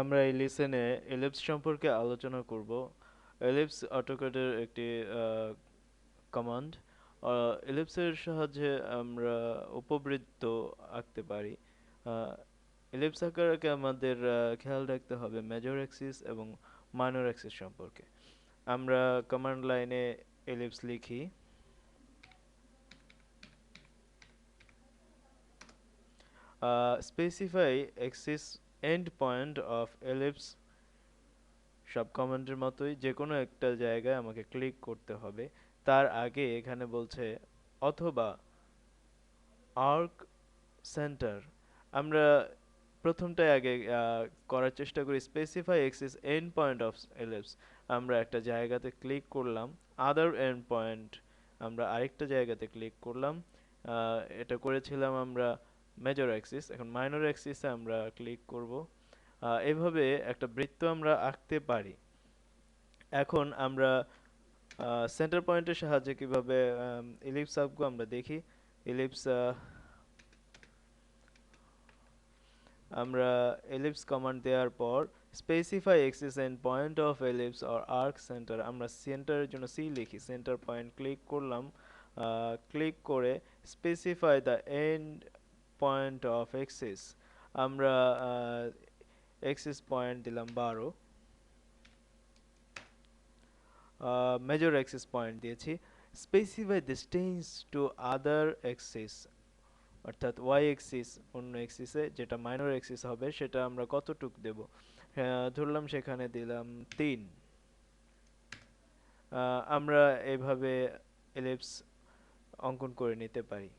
আমরা এই লেসনে এলিপস সম্পর্কে আলোচনা করব। এলিপস অটোক্যাডের একটি কমান্ড। এলিপসের সাহায্যে আমরা উপবৃত্ত আঁকতে পারি। এলিপস আঁকার আগে আমাদের খেয়াল রাখতে হবে মেজর অ্যাক্সিস এবং মাইনর অ্যাক্সিস সম্পর্কে। আমরা কমান্ড লাইনে এলিপস লিখি, specify Axis and point of ellipse. সব কমান্ডের মতোই যে কোনো একটা জায়গায় আমাকে ক্লিক করতে হবে। তার আগে এখানে বলছে অথবা আর্ক সেন্টার। আমরা প্রথমটাই আগে করার চেষ্টা করি, specify axis end point of ellipse. আমরা একটা জায়গাতে ক্লিক করলাম, আদার এন্ড পয়েন্ট আমরা আরেকটা জায়গাতে ক্লিক করলাম। এটা করেছিলাম আমরা মেজর অ্যাক্সিস, এখন মাইনর অ্যাক্সিসে আমরা ক্লিক করব। এভাবে একটা বৃত্ত আমরা আঁকতে পারি। এখন আমরা সেন্টার পয়েন্টের সাহায্যে কিভাবে ইলিপস আঁকবো আমরা দেখি। ইলিপস আমরা এলিপস কমান্ড দেওয়ার পর specify axis end point of ellipse or arc centre, আমরা সেন্টারের জন্য সি লিখি। সেন্টার পয়েন্ট ক্লিক করলাম, ক্লিক করে specify the end point of axis. আমরা এক্সিস পয়েন্ট দিলাম 12, মেজর এক্সিস পয়েন্ট দিয়েছি। Specify distance to other axis, অর্থাৎ ওয়াই এক্সিস অন্য এক্সিসে যেটা মাইনর এক্সিস হবে সেটা আমরা কতটুক দেব। ধরলাম সেখানে দিলাম 3। আমরা এভাবে এলিপস অঙ্কন করে নিতে পারি।